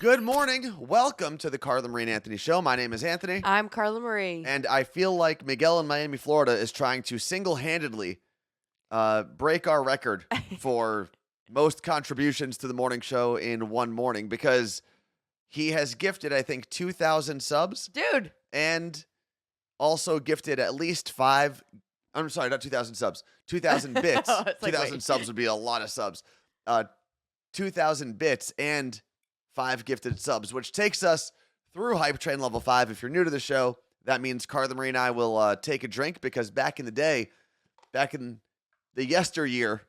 Good morning. Welcome to the Carla Marie and Anthony Show. My name is Anthony. I'm Carla Marie. And I feel like Miguel in Miami, Florida is trying to single-handedly break our record for most contributions to the morning show in one morning because he has gifted, I think, 2,000 subs. Dude. And also gifted at least five. I'm sorry, not 2,000 subs. 2,000 bits. 2,000 subs would be a lot of subs. 2,000 bits and 5 gifted subs, which takes us through Hype Train Level 5. If you're new to the show, that means Carla Marie and I will take a drink because back in the day, back in the yesteryear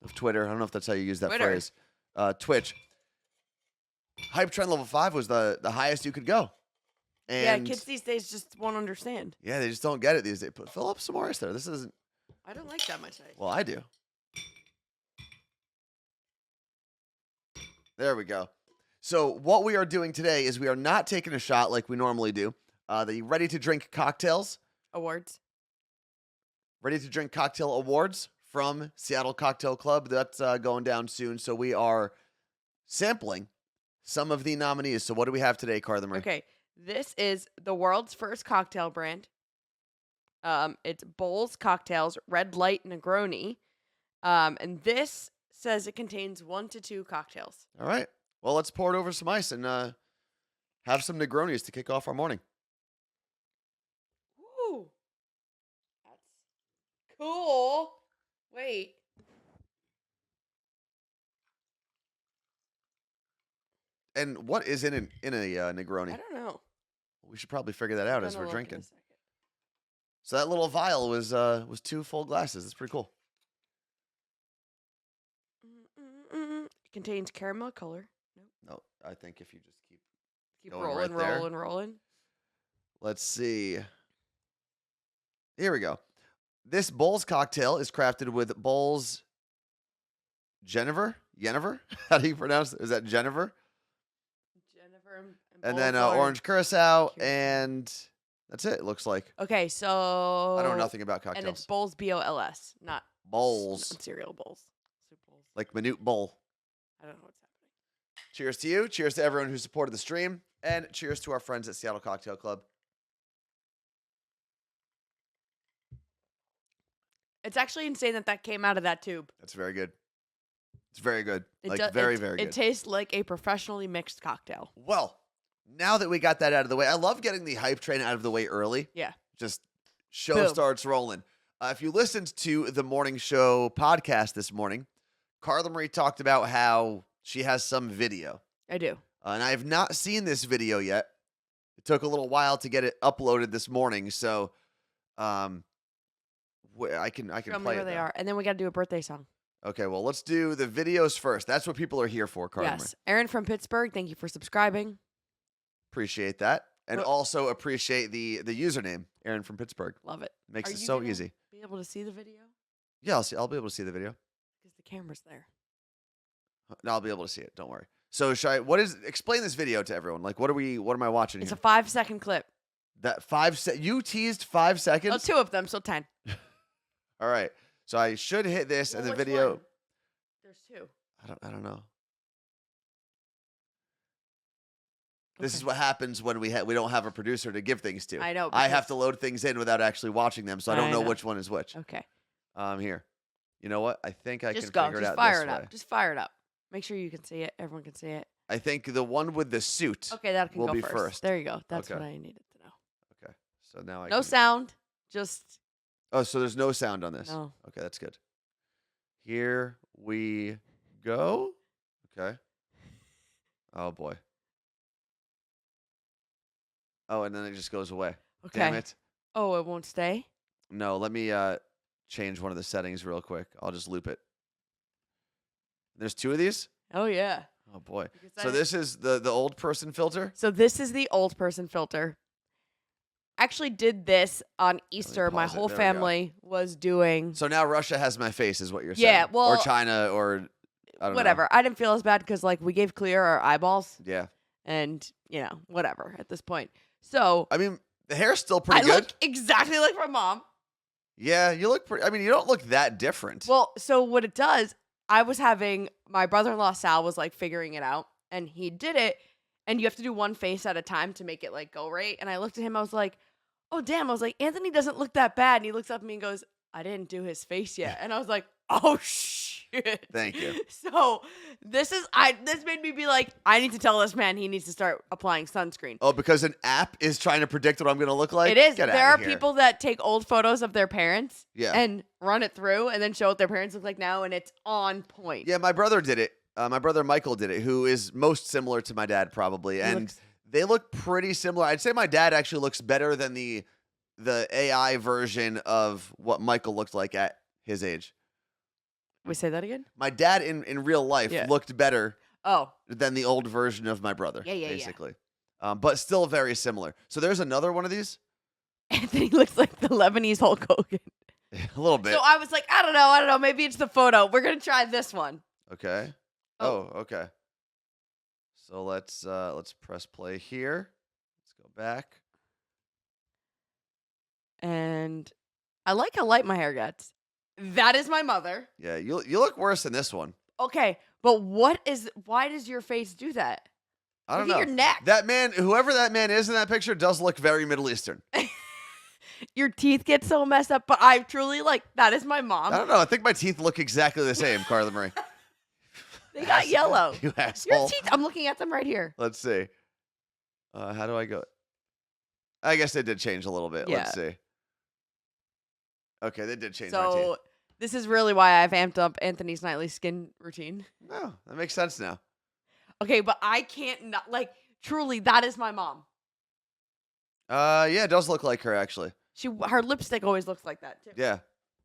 of Twitter, I don't know if that's how you use that phrase, Twitch, Hype Train Level 5 was the highest you could go. And kids these days just won't understand. Yeah, they just don't get it these days. Fill up some more ice there. This isn't... I don't like that much ice. Well, I do. There we go. So what we are doing today is we are not taking a shot like we normally do. The ready-to-drink cocktails. Awards. Ready-to-drink cocktail awards from Seattle Cocktail Club. That's going down soon. So we are sampling some of the nominees. So what do we have today, Carla Marie? Okay. This is the world's first cocktail brand. It's Bowls Cocktails Red Light Negroni. And this says it contains 1 to 2 cocktails. All right. Well, let's pour it over some ice and have some Negronis to kick off our morning. Ooh. That's cool. Wait. And what is in a Negroni? I don't know. We should probably figure that out as we're drinking. So that little vial was 2 full glasses. That's pretty cool. It contains caramel color. No, I think if you just keep rolling, right rolling. Let's see. Here we go. This Bowls cocktail is crafted with Bowls Genever? How do you pronounce it? Is that Genever? Genever and then orange curacao, and that's it, it looks like. Okay, so... I know nothing about cocktails. And it's Bowls, B-O-L-S, not... Bowls. Not cereal bowls. Soup bowls. Like Minute Bowl. I don't know what's happening. Cheers to you. Cheers to everyone who supported the stream. And cheers to our friends at Seattle Cocktail Club. It's actually insane that came out of that tube. That's very good. It's very good. Very, very good. It tastes like a professionally mixed cocktail. Well, now that we got that out of the way, I love getting the hype train out of the way early. Yeah. Just show starts rolling. If you listened to the morning show podcast this morning, Carla Marie talked about how she has some video. I do. And I have not seen this video yet. It took a little while to get it uploaded this morning, so I can Show me play where it. They are, and then we got to do a birthday song. Okay, well, let's do the videos first. That's what people are here for, Carla Marie. Yes. Aaron from Pittsburgh, thank you for subscribing. Appreciate that. And also appreciate the username, Aaron from Pittsburgh. Love it. Makes it so easy. Be able to see the video? Yeah, I'll be able to see the video. Because the camera's there. No, I'll be able to see it. Don't worry. So, explain this video to everyone. Like, what am I watching It's here? a 5-second clip. That you teased 5 seconds? Oh, 2 of them, so 10. All right. So I should hit this and the which video. one? There's 2. I don't know. This is what happens when we don't have a producer to give things to. I know. I have to load things in without actually watching them, so I don't know which one is which. Okay. Here. You know what? I think I Just can go. figure it Just out fire this it way. up. Just fire it up. Make sure you can see it. Everyone can see it. I think the one with the suit. Okay, that can will go be first. There you go. That's Okay. what I needed to know. Okay. So now I No can... sound. Just... Oh, so there's no sound on this. No. Okay, that's good. Here we go. Okay. Oh, boy. Oh, and then it just goes away. Okay. Damn it. Oh, it won't stay? No, let me change one of the settings real quick. I'll just loop it. There's 2 of these? Oh, yeah. Oh, boy. So this is the old person filter? So this is the old person filter. Actually did this on Easter. My whole family was doing... So now Russia has my face is what you're saying. Yeah, well... Or China, or... I don't whatever. know. I didn't feel as bad because, like, we gave Clear our eyeballs. Yeah. And, whatever at this point. So... I mean, the hair's still pretty good. I look exactly like my mom. Yeah, you look pretty... I mean, you don't look that different. Well, so what it does... I was having... My brother-in-law, Sal, was, like, figuring it out. and he did it, and you have to do one face at a time to make it like go right. And I looked at him, I was like, oh damn, I was like, Anthony doesn't look that bad. And he looks up at me and goes, I didn't do his face yet. And I was like, oh shit. Thank you. So this made me be like, I need to tell this man he needs to start applying sunscreen. Oh, because an app is trying to predict what I'm going to look like? It is. Get There outta are here. people that take old photos of their parents Yeah. and run it through and then show what their parents look like now, and it's on point. Yeah, my brother did it. My brother Michael did it, who is most similar to my dad probably. And they look pretty similar. I'd say my dad actually looks better than the AI version of what Michael looked like at his age. We say that again? My dad in real life looked better than the old version of my brother, basically. But still very similar. So there's another one of these. Anthony looks like the Lebanese Hulk Hogan. A little bit. So I was like, I don't know. Maybe it's the photo. We're going to try this one. Okay. Oh, okay. So let's press play here. Let's go back. And I like how light my hair gets. That is my mother. Yeah, you look worse in this one. Okay, but why does your face do that? I don't Look know. at your neck. That man, whoever that man is in that picture, does look very Middle Eastern. Your teeth get so messed up, but I truly that is my mom. I don't know. I think my teeth look exactly the same, Carla Marie. They got yellow. You asshole. Your teeth, I'm looking at them right here. Let's see. How do I go? I guess they did change a little bit. Yeah. Let's see. Okay, they did change my teeth. So this is really why I've amped up Anthony's nightly skin routine. No, that makes sense now. Okay, but I can't not truly that is my mom. Yeah, it does look like her actually. Her lipstick always looks like that too. Yeah,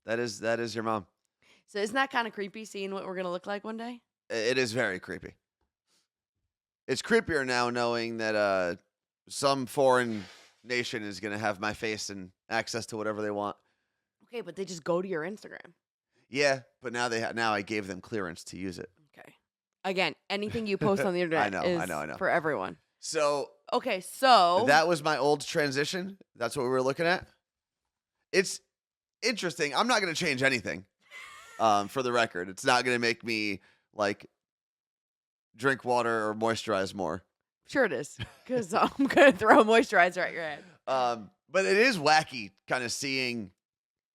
that is your mom. So isn't that kind of creepy seeing what we're gonna look like one day? It is very creepy. It's creepier now knowing that some foreign nation is gonna have my face and access to whatever they want. Okay, but they just go to your Instagram. Yeah, but now now I gave them clearance to use it. Okay. Again, anything you post on the internet I know. for everyone. So okay, so that was my old transition. That's what we were looking at. It's interesting. I'm not going to change anything. For the record, it's not going to make me drink water or moisturize more. Sure it is, because I'm going to throw moisturizer at your head. But it is wacky kind of seeing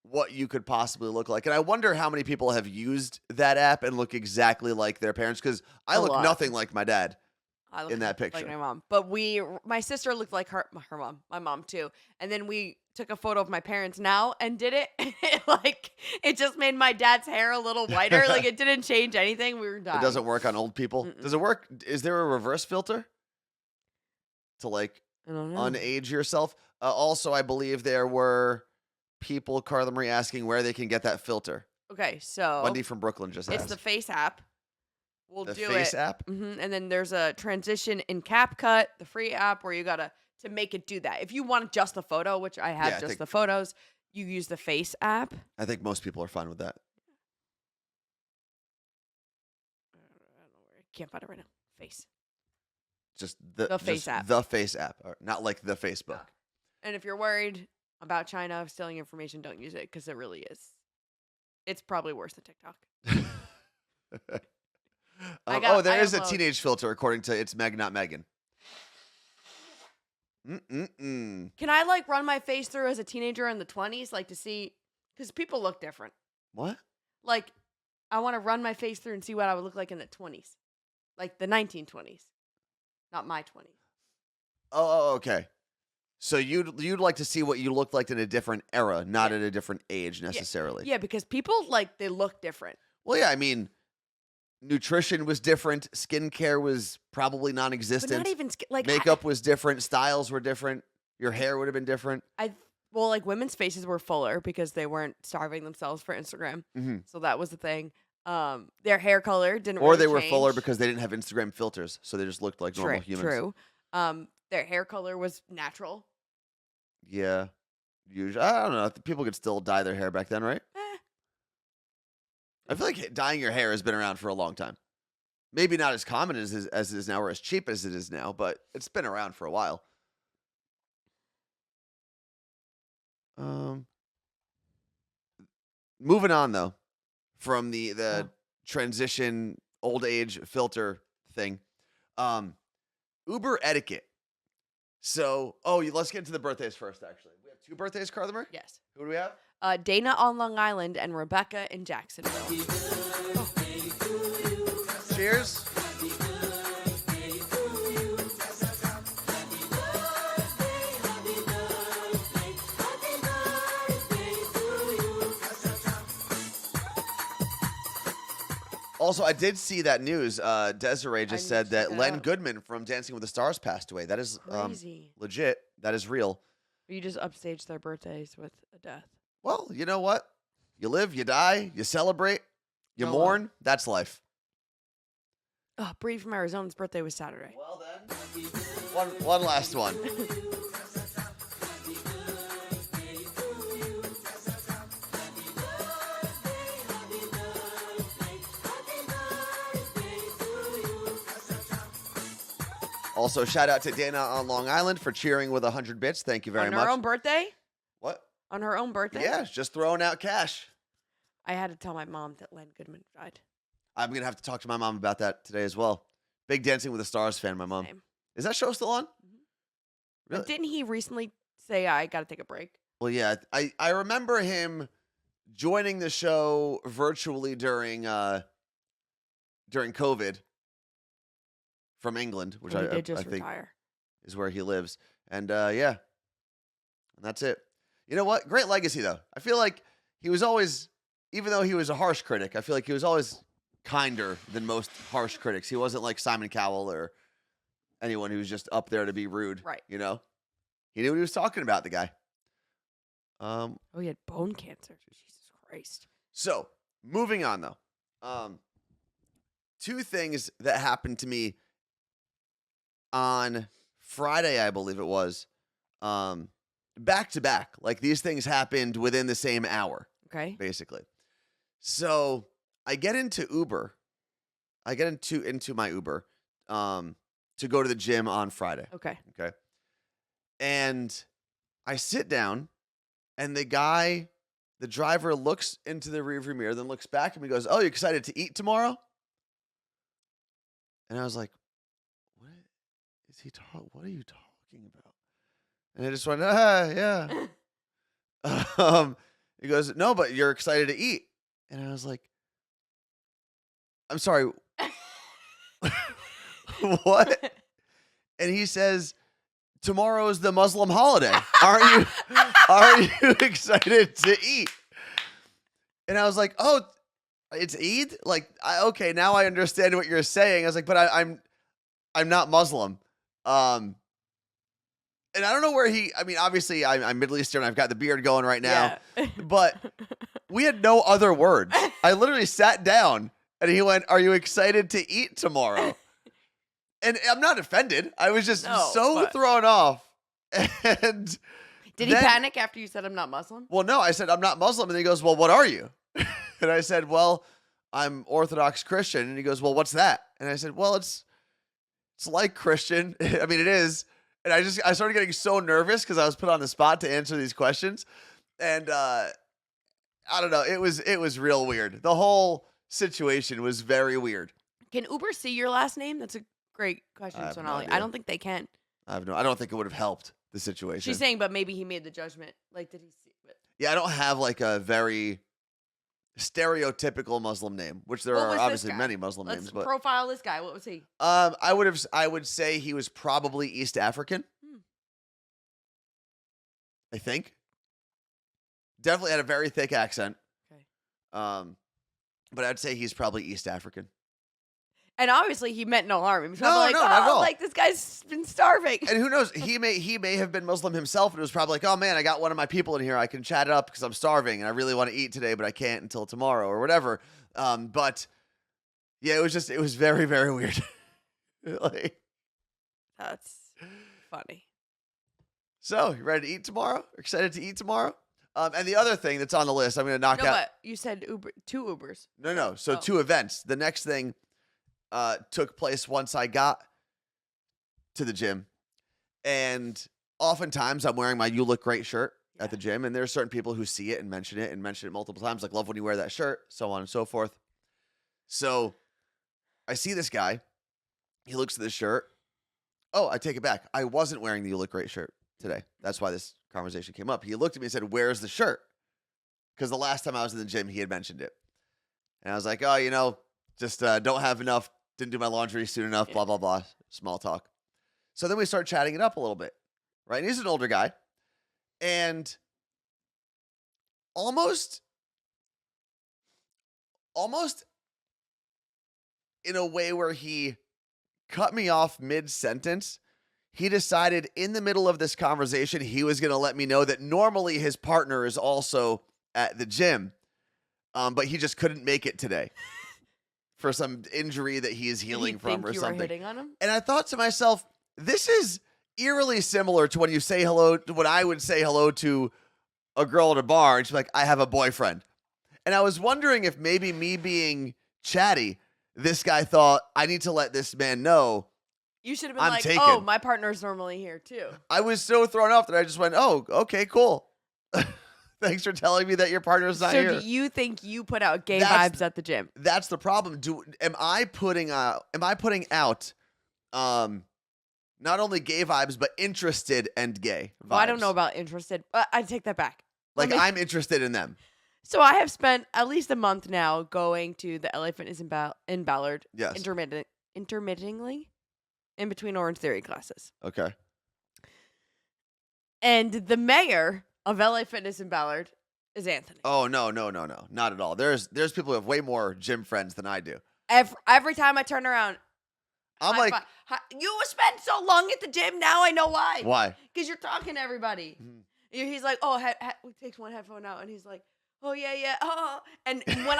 what you could possibly look like. And I wonder how many people have used that app and look exactly like their parents, because I look nothing like my dad in that picture. Like my mom. But my sister looked like her mom, my mom too. And then we took a photo of my parents now and did it. It just made my dad's hair a little whiter. It didn't change anything. We were dying. It doesn't work on old people. Mm-mm. Does it work? Is there a reverse filter to I don't know. unage yourself? Also, I believe there were people, Carla Marie, asking where they can get that filter. Okay, so Wendy from Brooklyn just asked. it's the Face app. We'll The do Face it. app? And then there's a transition in CapCut, the free app, where you gotta to make it do that. If you want just the photo, which I have just the photos, you use the Face app. I think most people are fine with that. I don't know where I can't find it right now. Face. Just The Face app. The Face app, not like the Facebook. And if you're worried about China stealing information, don't use it, because it really is. It's probably worse than TikTok. There is a upload. teenage filter according to It's Meg Not Megan. Mm-mm-mm. Can I run my face through as a teenager in the 20s, to see, because people look different. What? I want to run my face through and see what I would look like in the 20s, the 1920s, not my 20s. Oh, okay. So you'd like to see what you looked like in a different era, not at a different age necessarily. Yeah, because people they look different. Well, yeah, I mean, nutrition was different, skincare was probably But non-existent. not even Makeup was different, styles were different, your hair would have been different. Women's faces were fuller because they weren't starving themselves for Instagram. Mm-hmm. So that was the thing. Their hair color didn't Or really they were change. fuller because they didn't have Instagram filters, so they just looked like normal humans. True. Their hair color was natural. Yeah. Usually, I don't know. People could still dye their hair back then, right? I feel like dyeing your hair has been around for a long time. Maybe not as common as it is now or as cheap as it is now, but it's been around for a while. Moving on, though, from the transition old age filter thing. Uber etiquette. So, let's get into the birthdays first, actually. We have 2 birthdays, Carthamer? Yes. Who do we have? Dana on Long Island and Rebecca in Jacksonville. Cheers. Also, I did see that news. Desiree just said that Len Goodman from Dancing with the Stars passed away. That is crazy. Legit. That is real. You just upstage their birthdays with a death. Well, you know what? You live, you die, you celebrate, you mourn. That's life. Oh, Bree from Arizona's birthday was Saturday. Well then, one last one. Also, shout out to Dana on Long Island for cheering with 100 bits. Thank you very much. On her own birthday? What? On her own birthday? Yeah, just throwing out cash. I had to tell my mom that Len Goodman died. I'm going to have to talk to my mom about that today as well. Big Dancing with the Stars fan, my mom. Same. Is that show still on? Mm-hmm. Really? But didn't he recently say, I got to take a break? Well, yeah. I remember him joining the show virtually during COVID from England, which I think retire. Is where he lives. And yeah, and that's it. You know what? Great legacy, though. I feel like he was always, even though he was a harsh critic, I feel like he was always kinder than most harsh critics. He wasn't like Simon Cowell or anyone who was just up there to be rude. Right. You know? He knew what he was talking about, the guy. He had bone cancer. Jesus Christ. So, moving on, though. 2 things that happened to me on Friday, I believe it was, back to back. Like, these things happened within the same hour. Okay. Basically. So I get into Uber. I get into my Uber to go to the gym on Friday. Okay. And I sit down, and the driver looks into the rearview mirror, then looks back at me and goes, "Oh, you excited to eat tomorrow?" And I was like, "What is he talking? What are you talking about?" And I just went, yeah. He goes, "No, but you're excited to eat." And I was like, "I'm sorry, what?" And he says, "Tomorrow is the Muslim holiday. Are you excited to eat?" And I was like, "Oh, it's Eid? Like, okay, now I understand what you're saying." I was like, "But I'm not Muslim." And I don't know where obviously I'm Middle Eastern. I've got the beard going right now, Yeah. but we had no other words. I literally sat down and he went, "Are you excited to eat tomorrow?" And I'm not offended. I was just thrown off. And did he panic after you said I'm not Muslim? Well, no, I said I'm not Muslim. And he goes, "Well, what are you?" And I said, "Well, I'm Orthodox Christian." And he goes, "Well, what's that?" And I said, "Well, it's like Christian." I mean, it is. And I started getting so nervous because I was put on the spot to answer these questions. And I don't know. It was real weird. The whole situation was very weird. Can Uber see your last name? That's a great question, Sonali. I don't think they can. I don't think it would have helped the situation. She's saying, but maybe he made the judgment. Like, did he see it? Yeah, I don't have like a very stereotypical Muslim name, which there are obviously many Muslim names. But profile this guy. What was he? I would say he was probably East African. I think. Definitely had a very thick accent. Okay. But I'd say he's probably East African. And obviously he meant no harm. He was no, not at all. Like, this guy's been starving. And who knows? He may have been Muslim himself, and it was probably like, "Oh man, I got one of my people in here. I can chat it up because I'm starving and I really want to eat today, but I can't until tomorrow," or whatever. But yeah, it was very, very weird. Like, that's funny. So, you ready to eat tomorrow? Excited to eat tomorrow? And the other thing that's on the list, I'm going to knock out. But you said 2 Ubers. No. So 2 events. The next thing took place once I got to the gym. And oftentimes I'm wearing my "You Look Great" shirt at the gym. And there are certain people who see it and mention it multiple times. Like, "Love when you wear that shirt," so on and so forth. So I see this guy. He looks at the shirt. Oh, I take it back. I wasn't wearing the "You Look Great" shirt today. That's why this conversation came up. He looked at me and said, "Where's the shirt?" Because the last time I was in the gym, he had mentioned it. And I was like, oh, just don't have enough. Didn't do my laundry soon enough, blah, blah, blah. Small talk. So then we start chatting it up a little bit, right? And he's an older guy. And almost in a way where he cut me off mid-sentence, he decided in the middle of this conversation, he was going to let me know that normally his partner is also at the gym, but he just couldn't make it today for some injury that he is healing from or you something. Were hitting on him? And I thought to myself, this is eerily similar to when you say hello, to when I would say hello to a girl at a bar, and she's like, "I have a boyfriend." And I was wondering if maybe me being chatty, this guy thought, I need to let this man know. You should have been I'm like, taken. "Oh, my partner's normally here too." I was so thrown off that I just went, "Oh, okay, cool. Thanks for telling me that your partner's not here." So do you think you put out gay vibes at the gym? That's the problem. Am I putting out not only gay vibes, but interested and gay vibes? Well, I don't know about interested, but I take that back. I'm interested in them. So I have spent at least a month now going to the LA Fitness in Ballard. Yes. Intermittently in between Orange Theory classes. Okay. And the mayor of LA Fitness in Ballard is Anthony. Oh, no. Not at all. There's people who have way more gym friends than I do. Every time I turn around, I'm like, you spent so long at the gym. Now I know why. Why? Because you're talking to everybody. Mhm. He's like, oh, takes one headphone out, and he's like, oh yeah, oh. And when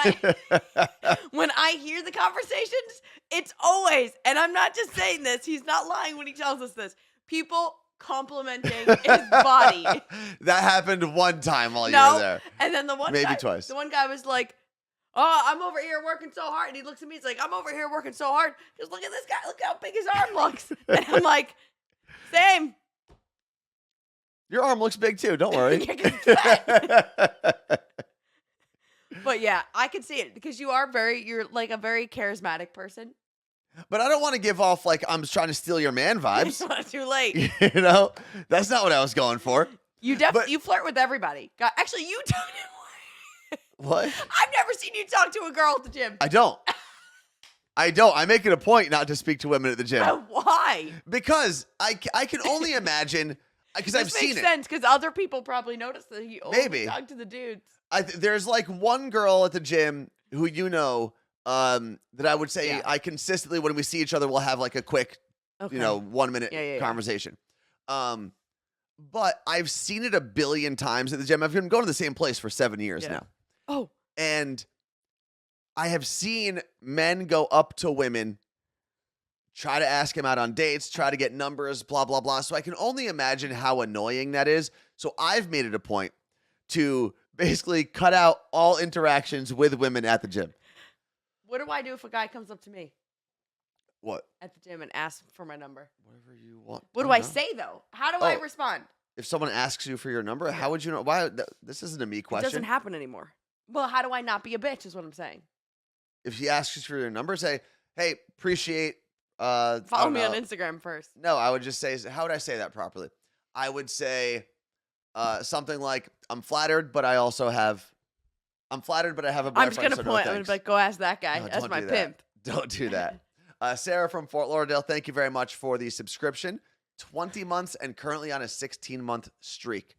I hear the conversations, it's always, and I'm not just saying this. He's not lying when he tells us this. People complimenting his body. That happened one time while you were there. And then the one maybe guy, twice. The one guy was like, "Oh, I'm over here working so hard." And he looks at me, he's like, "I'm over here working so hard. Just look at this guy. Look how big his arm looks." And I'm like, same. Your arm looks big too. Don't worry. But yeah, I can see it because you're like a very charismatic person. But I don't want to give off like I'm trying to steal your man vibes. It's not too late. That's not what I was going for. You you flirt with everybody. Actually, you don't. What? I've never seen you talk to a girl at the gym. I don't. I make it a point not to speak to women at the gym. Why? Because I can only imagine, because I've seen it. This makes sense because other people probably notice that he only talked to the dudes. There's like one girl at the gym who that I would say I consistently, when we see each other, we'll have like a quick, 1 minute conversation. But I've seen it a billion times at the gym. I've been going to the same place for 7 years now. Oh. And I have seen men go up to women, try to ask him out on dates, try to get numbers, blah, blah, blah. So I can only imagine how annoying that is. So I've made it a point to basically cut out all interactions with women at the gym. What do I do if a guy comes up to me? What? At the gym and asks for my number. Whatever you want. What do I say, though? How do I respond? If someone asks you for your number, how would you know? Why? This isn't a me question. It doesn't happen anymore. Well, how do I not be a bitch is what I'm saying. If he asks you for your number, say, "Hey, appreciate..." Follow me on Instagram first. No, I would just say, how would I say that properly? I would say something like, I'm flattered, but I have a boyfriend. I'm just going to so point. No, I'm going to be like, go ask that guy. No, that's my do pimp. Don't do that. Sarah from Fort Lauderdale, thank you very much for the subscription. 20 months and currently on a 16-month streak.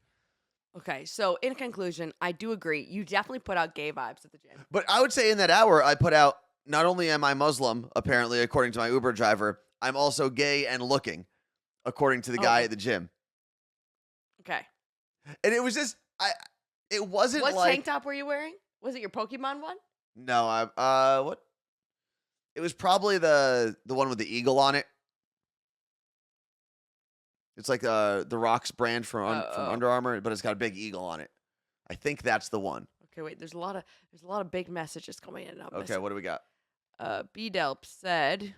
Okay, so in conclusion, I do agree. You definitely put out gay vibes at the gym. But I would say in that hour, I put out, not only am I Muslim, apparently, according to my Uber driver, I'm also gay and looking, according to the guy at the gym. Okay. And it was just, it wasn't what like... tank top were you wearing? Was it your Pokemon one? No, what? It was probably the one with the eagle on it. It's like the Rock's brand from Under Armour, but it's got a big eagle on it. I think that's the one. Okay, wait. There's a lot of big messages coming in. Okay, what do we got? B-Delp said,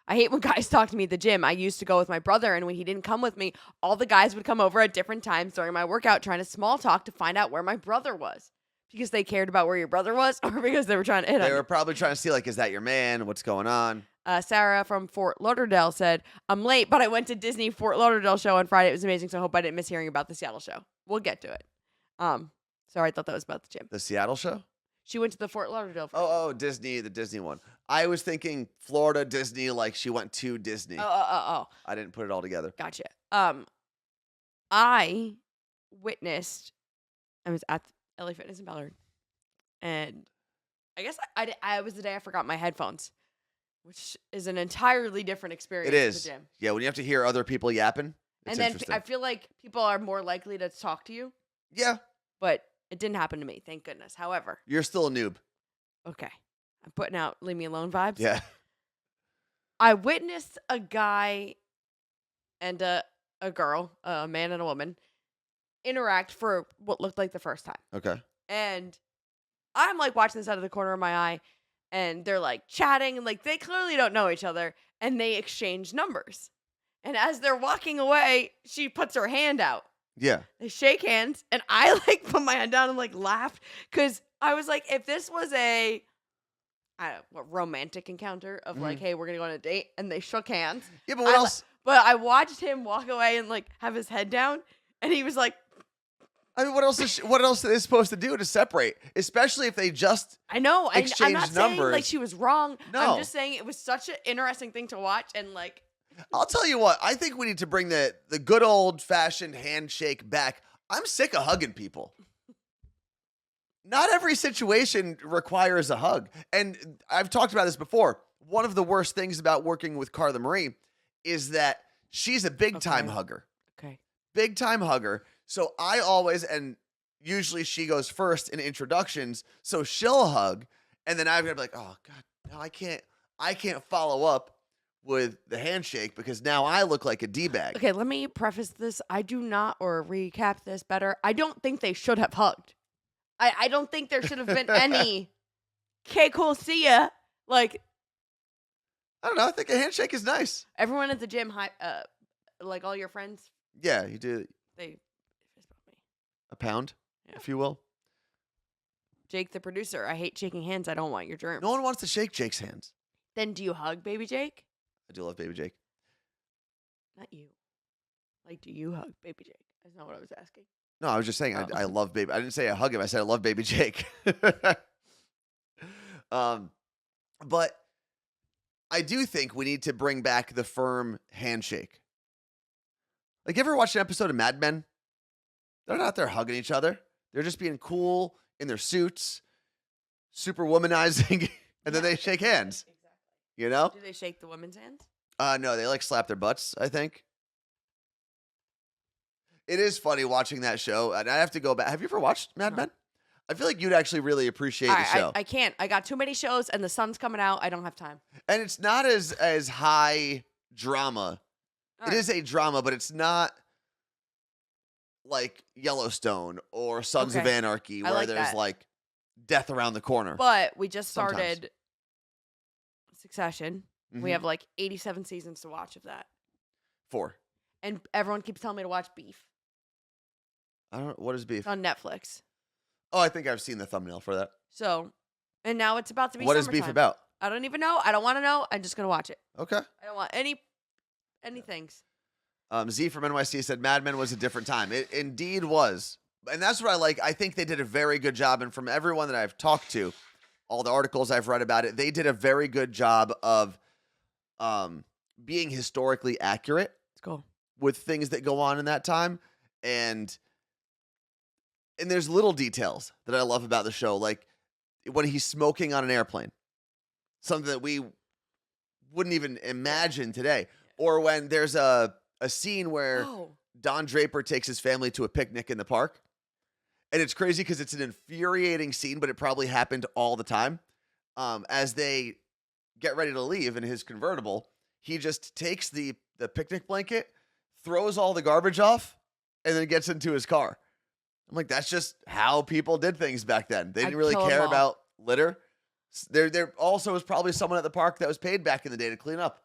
I hate when guys talk to me at the gym. I used to go with my brother, and when he didn't come with me, all the guys would come over at different times during my workout trying to small talk to find out where my brother was. Because they cared about where your brother was, or because they were trying to hit on you? They were probably trying to see, like, is that your man? What's going on? Sarah from Fort Lauderdale said, I'm late, but I went to Disney Fort Lauderdale show on Friday. It was amazing, so I hope I didn't miss hearing about the Seattle show. We'll get to it. Sorry, I thought that was about the gym. The Seattle show? She went to the Fort Lauderdale show. Oh, Disney, the Disney one. I was thinking Florida Disney, like she went to Disney. Oh. I didn't put it all together. Gotcha. I witnessed, I was at LA Fitness in Ballard, and I guess I was the day I forgot my headphones, which is an entirely different experience. It is. At the gym. Yeah, when you have to hear other people yapping, it's and then interesting. I feel like people are more likely to talk to you. Yeah. But it didn't happen to me, thank goodness. However. You're still a noob. Okay. I'm putting out leave me alone vibes. Yeah. I witnessed a guy and a girl, a man and a woman, interact for what looked like the first time. Okay. And I'm like watching this out of the corner of my eye, and they're like chatting, and like they clearly don't know each other, and they exchange numbers. And as they're walking away, she puts her hand out. Yeah. They shake hands, and I like put my hand down and like laughed because I was like, if this was a romantic encounter of like, hey, we're gonna go on a date, and they shook hands. Yeah, but what else? But I watched him walk away and like have his head down, and he was like, I mean, what else are they supposed to do to separate? Especially if they just I know. I'm exchange not numbers. saying like she was wrong. No. I'm just saying it was such an interesting thing to watch, and like. I'll tell you what, I think we need to bring the good old-fashioned handshake back. I'm sick of hugging people. Not every situation requires a hug. And I've talked about this before. One of the worst things about working with Carla Marie is that she's a big-time hugger. Okay. Big-time hugger. So I always, and usually she goes first in introductions, so she'll hug, and then I'm going to be like, oh, God, no, I can't follow up with the handshake because now I look like a D-bag. Okay, let me preface this. I do not, or recap this better. I don't think they should have hugged. I don't think there should have been any, okay, cool, see ya. Like, I don't know. I think a handshake is nice. everyone at the gym, like all your friends, Yeah, you do they fist bump me. a pound, Yeah. if you will. Jake, the producer, I hate shaking hands. I don't want your germs. No one wants to shake Jake's hands. Then do you hug baby Jake? I do love baby Jake. Not you. Like, do you hug baby Jake? That's not what I was asking. No, I was just saying Oh. I love baby. I didn't say I hug him. I said I love baby Jake. But I do think we need to bring back the firm handshake. Like, you ever watched an episode of Mad Men? They're not there hugging each other. They're just being cool in their suits, super womanizing, and then they shake hands. Exactly. You know? Do they shake the women's hands? No, they like slap their butts, I think. It is funny watching that show, and I have to go back. Have you ever watched Mad Men? I feel like you'd actually really appreciate the show. I can't. I got too many shows, and the sun's coming out. I don't have time. And it's not as high drama. All It right. is a drama, but it's not like Yellowstone or Sons of Okay. Anarchy, I where like there's that. like death around the corner. But we just Sometimes. started Succession. We Mhm. have like 87 seasons to watch of that. 4. And everyone keeps telling me to watch Beef. I don't. What is beef? It's on Netflix. Oh, I think I've seen the thumbnail for that. So, and now it's about to be What is beef summertime. about? I don't even know. I don't want to know. I'm just going to watch it. Okay. I don't want any things. Z from NYC said Mad Men was a different time. It indeed was. And that's what I like. I think they did a very good job. And from everyone that I've talked to, all the articles I've read about it, they did a very good job of being historically accurate Let's go. with things that go on in that time. And there's little details that I love about the show, like when he's smoking on an airplane, something that we wouldn't even imagine today. Or when there's a scene where Oh, Don Draper takes his family to a picnic in the park. And it's crazy because it's an infuriating scene, but it probably happened all the time. As they get ready to leave in his convertible, he just takes the picnic blanket, throws all the garbage off, and then gets into his car. I'm like, that's just how people did things back then. They I'd didn't really kill 'em care all. about litter. There also was probably someone at the park that was paid back in the day to clean up.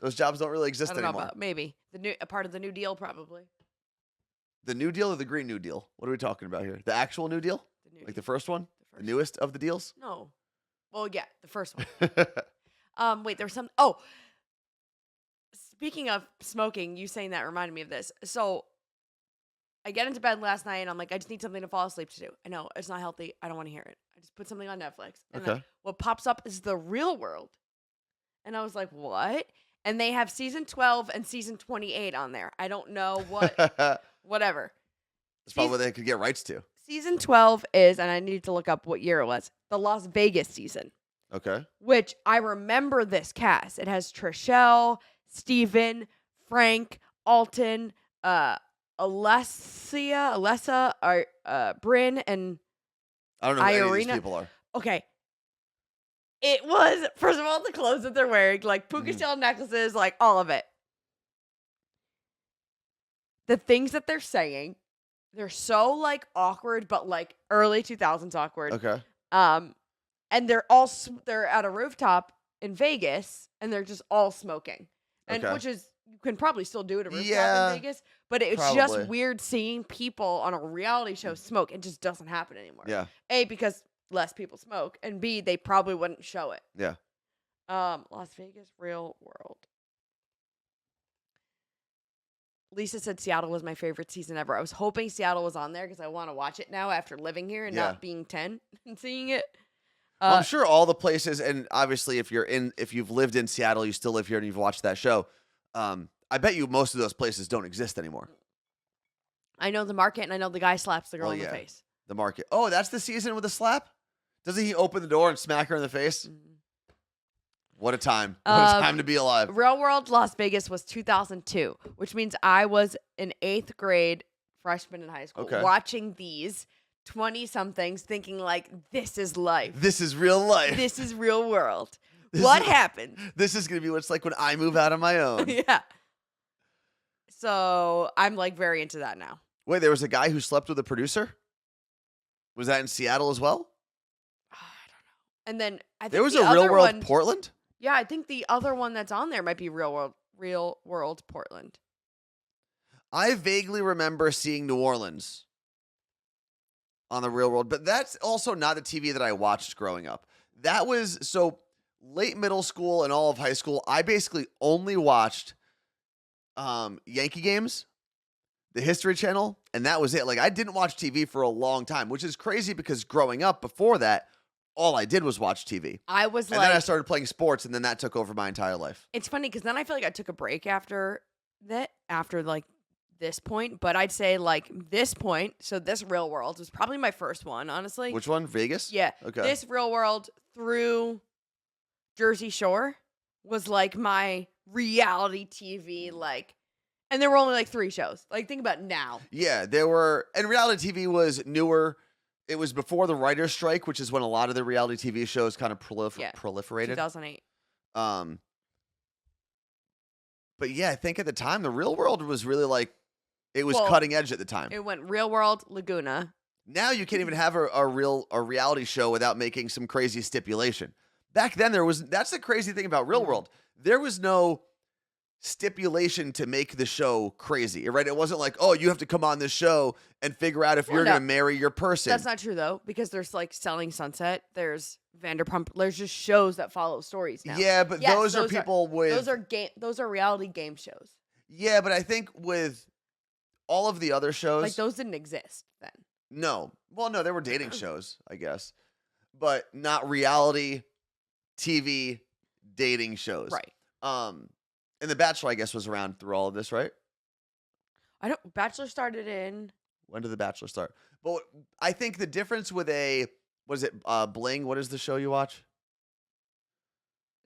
Those jobs don't really I exist don't know anymore. about maybe a part of the New Deal, probably. The New Deal or the Green New Deal? What are we talking about here? The actual New Deal? The new Like the first one? the The first newest of the deals? No. Well, yeah, the first one. Wait, there was some. Oh, speaking of smoking, you saying that reminded me of this. So I get into bed last night and I'm like, I just need something to fall asleep to. I know it's not healthy. I don't want to hear it. I just put something on Netflix. And Okay. what pops up is The Real World. And I was like, what? And they have season 12 and season 28 on there. I don't know That's whatever. probably what they could get rights to. Season 12 is, and I need to look up what year it was, the Las Vegas season. Okay. Which I remember this cast. It has Trishelle, Steven, Frank, Alton, Alessa, Bryn, and I don't know who any of these Irina. people are. Okay. It was, first of all, the clothes that they're wearing, like puka Mhm. shell necklaces, like all of it. The things that they're saying, they're so like awkward, but like early 2000s awkward. Okay. And they're at a rooftop in Vegas, and they're just all smoking, and Okay. which is you can probably still do it at a rooftop Yeah, in Vegas, but it's probably. just weird seeing people on a reality show smoke. It just doesn't happen anymore. Yeah. A, because less people smoke, and B, they probably wouldn't show it. Yeah. Las Vegas Real World. Lisa said Seattle was my favorite season ever. I was hoping Seattle was on there because I want to watch it now after living here and Yeah. not being 10 and seeing it. Well, I'm sure all the places, and obviously if you've lived in Seattle, you still live here and you've watched that show. I bet you most of those places don't exist anymore. I know the market, and I know the guy slaps the girl Well, in the yeah. face. The market. Oh, that's the season with the slap? Doesn't he open the door and smack her in the face? What a time. What a time to be alive. Real World Las Vegas was 2002, which means I was an 8th grade freshman in high school watching these 20-somethings thinking like, this is life. This is real life. This is real world. What happened? This is going to be what it's like when I move out on my own. Yeah. So I'm like very into that now. Wait, there was a guy who slept with a producer? Was that in Seattle as well? I don't know. And then I think there was the a Real other World one, Portland? Yeah, I think the other one that's on there might be Real World Portland. I vaguely remember seeing New Orleans on the Real World, but that's also not the TV that I watched growing up. That was so late middle school and all of high school. I basically only watched Yankee games, the History Channel, and that was it. Like I didn't watch TV for a long time, which is crazy because growing up before that, all I did was watch TV. And then I started playing sports, and then that took over my entire life. It's funny because then I feel like I took a break after like this point, but I'd say like this point, so this Real World was probably my first one, honestly. Which one? Vegas? Yeah. Okay. This Real World through Jersey Shore was like my reality TV, like, and there were only like 3 shows. Like, think about now. Yeah, there were, and reality TV was newer. It was before the writer's strike, which is when a lot of the reality TV shows kind of proliferated. 2008. But yeah, I think at the time, the Real World was really like, it was cutting edge at the time. It went Real World, Laguna. Now you can't even have a reality show without making some crazy stipulation. Back then, that's the crazy thing about Real World. There was no stipulation to make the show crazy, right? It wasn't like, oh, you have to come on this show and figure out if you're going to marry your person. That's not true, though, because there's like Selling Sunset, there's Vanderpump, there's just shows that follow stories now. Yeah, but those are people with... Those are reality game shows. Yeah, but I think with all of the other shows... Like, those didn't exist then. No. Well, no, there were dating shows, I guess. But not reality TV dating shows. Right. And The Bachelor, I guess, was around through all of this, right? Bachelor started in... When did The Bachelor start? But I think the difference with Bling? What is the show you watch?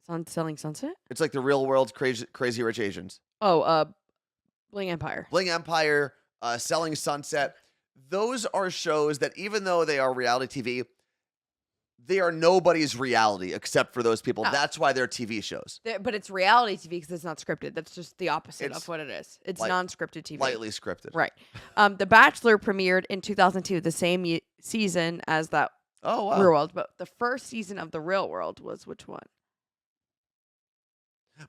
It's on Selling Sunset? It's like the Real World Crazy Rich Asians. Oh, Bling Empire. Bling Empire, Selling Sunset. Those are shows that even though they are reality TV, they are nobody's reality except for those people. No. That's why they're TV shows. But it's reality TV because it's not scripted. That's just the opposite of what it is. It's non-scripted TV. Lightly scripted. Right. The Bachelor premiered in 2002, the same season as that Oh, wow. Real World. But the first season of The Real World was which one?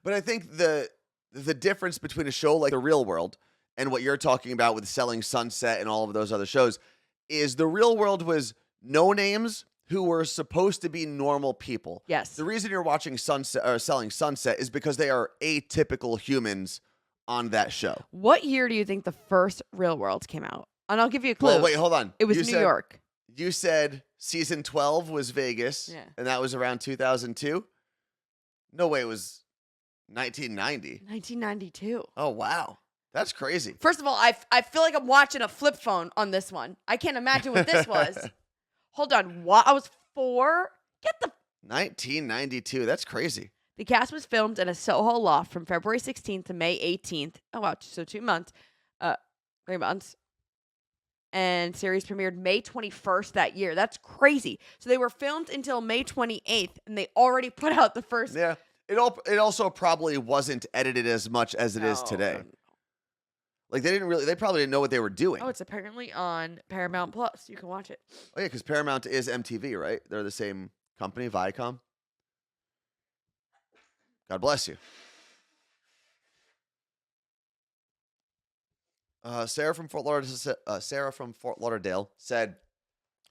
But I think the difference between a show like The Real World and what you're talking about with Selling Sunset and all of those other shows is The Real World was no names who were supposed to be normal people. Yes. The reason you're watching Sunset or Selling Sunset is because they are atypical humans on that show. What year do you think the first Real World came out? And I'll give you a clue. Well, wait, hold on. It was New York. You said season 12 was Vegas, and that was around 2002? No way, it was 1990. 1992. Oh, wow. That's crazy. First of all, I feel like I'm watching a flip phone on this one. I can't imagine what this was. Hold on. What? I was 4? Get the... 1992. That's crazy. The cast was filmed in a Soho loft from February 16th to May 18th. Oh, wow. So 2 months. 3 months. And series premiered May 21st that year. That's crazy. So they were filmed until May 28th, and they already put out the first... Yeah. It also probably wasn't edited as much as it is today. No. Like, they probably didn't know what they were doing. Oh, it's apparently on Paramount Plus. You can watch it. Oh, yeah, because Paramount is MTV, right? They're the same company, Viacom. God bless you. Sarah from Fort Lauderdale said,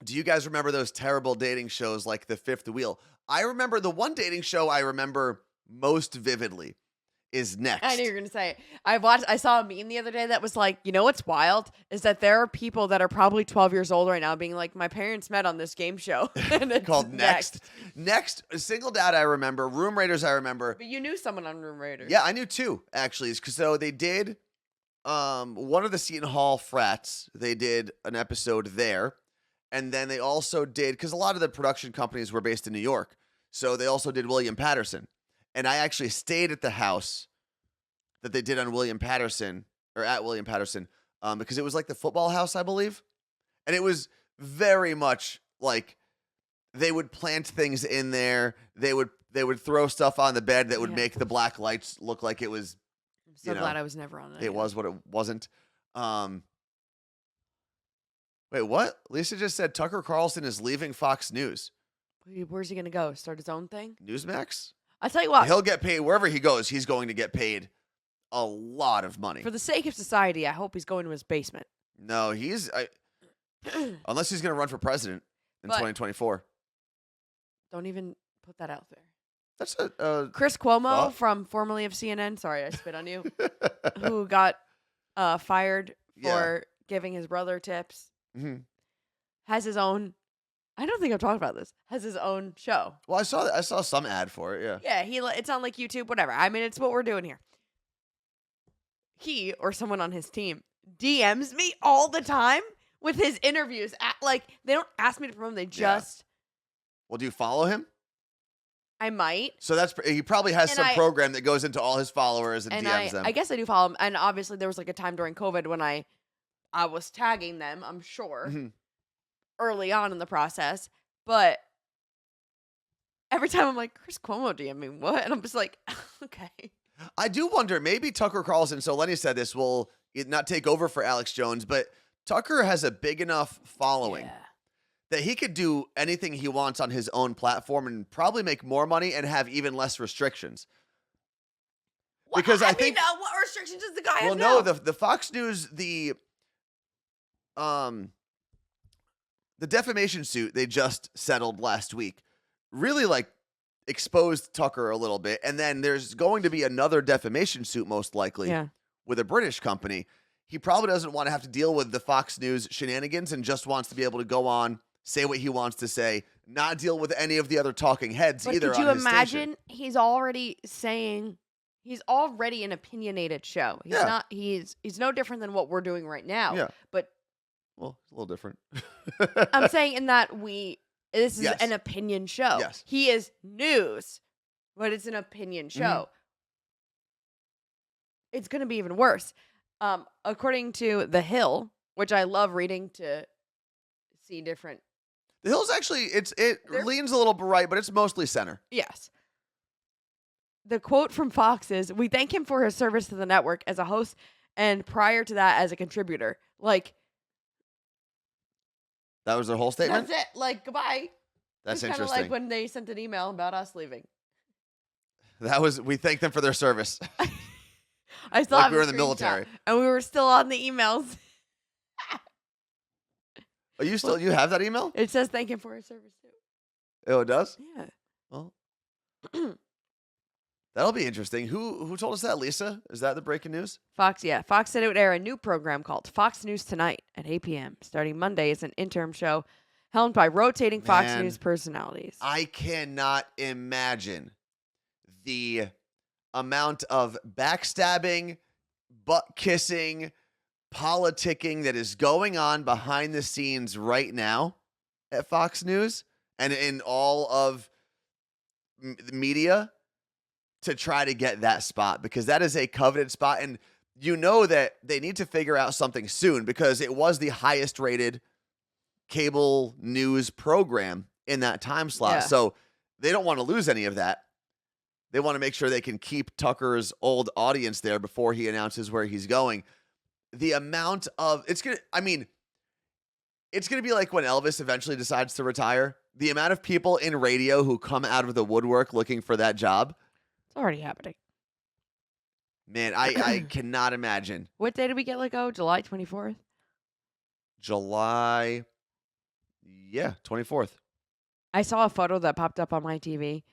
do you guys remember those terrible dating shows like The Fifth Wheel? I remember the one dating show I remember most vividly is Next. I knew you were going to say it. I saw a meme the other day that was like, you know what's wild? Is that there are people that are probably 12 years old right now being like, my parents met on this game show. And it's called Next. Next, Single Dad I remember, Room Raiders I remember. But you knew someone on Room Raiders. Yeah, I knew 2, actually. So they did, one of the Seton Hall frats, they did an episode there. And then they also did, because a lot of the production companies were based in New York, so they also did William Patterson. And I actually stayed at the house that they did on William Patterson, or at William Patterson, because it was like the football house, I believe. And it was very much like they would plant things in there. They would throw stuff on the bed that would make the black lights look like it was. I'm so glad I was never on that. It was what it wasn't. Wait, what? Lisa just said Tucker Carlson is leaving Fox News. Where's he going to go? Start his own thing? Newsmax? I'll tell you what. He'll get paid. Wherever he goes, he's going to get paid a lot of money. For the sake of society, I hope he's going to his basement. No, unless he's going to run for president in 2024. Don't even put that out there. That's Chris Cuomo from formerly of CNN. Sorry, I spit on you. Who got fired for giving his brother tips. Mm-hmm. Has his own. I don't think I've talked about this. Has his own show. Well, I saw some ad for it. Yeah. Yeah. It's on like YouTube, whatever. I mean, it's what we're doing here. He or someone on his team DMs me all the time with his interviews. Like they don't ask me to promote. They just. Well, do you follow him? I might. So he probably has some program that goes into all his followers and DMs them. I guess I do follow him. And obviously there was like a time during COVID when I was tagging them, I'm sure, early on in the process. But every time I'm like, Chris Cuomo DM me, what? And I'm just like, okay. I do wonder, maybe Tucker Carlson, so Lenny said this, will not take over for Alex Jones, but Tucker has a big enough following that he could do anything he wants on his own platform and probably make more money and have even less restrictions. Because I think what restrictions does the guy have now? Well, no, the Fox News, the defamation suit they just settled last week really like exposed Tucker a little bit. And then there's going to be another defamation suit most likely with a British company. He probably doesn't want to have to deal with the Fox News shenanigans and just wants to be able to go on, say what he wants to say, not deal with any of the other talking heads either. Could you imagine he's already saying he's already an opinionated show. He's not he's no different than what we're doing right now. Yeah. But well, it's a little different. I'm saying in that this is an opinion show. Yes. He is news, but it's an opinion show. It's going to be even worse. According to The Hill, which I love reading to see different. The Hill's actually, it leans a little right, but it's mostly center. Yes. The quote from Fox is, "We thank him for his service to the network as a host and prior to that as a contributor." Like, that was their whole statement? That's it. Like, goodbye. That's it's interesting. Kind of like when they sent an email about us leaving. We thank them for their service. I still like have we were in the military. And we were still on the emails. You have that email? It says thank him for his service too. Oh, it does? Yeah. Well, that'll be interesting. Who told us that, Lisa? Is that the breaking news? Fox said it would air a new program called Fox News Tonight at 8 p.m. starting Monday as an interim show helmed by rotating Fox Man, News personalities. I cannot imagine the amount of backstabbing, butt kissing, politicking that is going on behind the scenes right now at Fox News and in all of the media to try to get that spot, because that is a coveted spot. And you know that they need to figure out something soon, because it was the highest rated cable news program in that time slot. Yeah. So they don't want to lose any of that. They want to make sure they can keep Tucker's old audience there before he announces where he's going. The amount of it's going to be like when Elvis eventually decides to retire. The amount of people in radio who come out of the woodwork looking for that job. It's already happening. Man, I cannot imagine. What day did we get let go? July 24th? July, 24th. I saw a photo that popped up on my TV.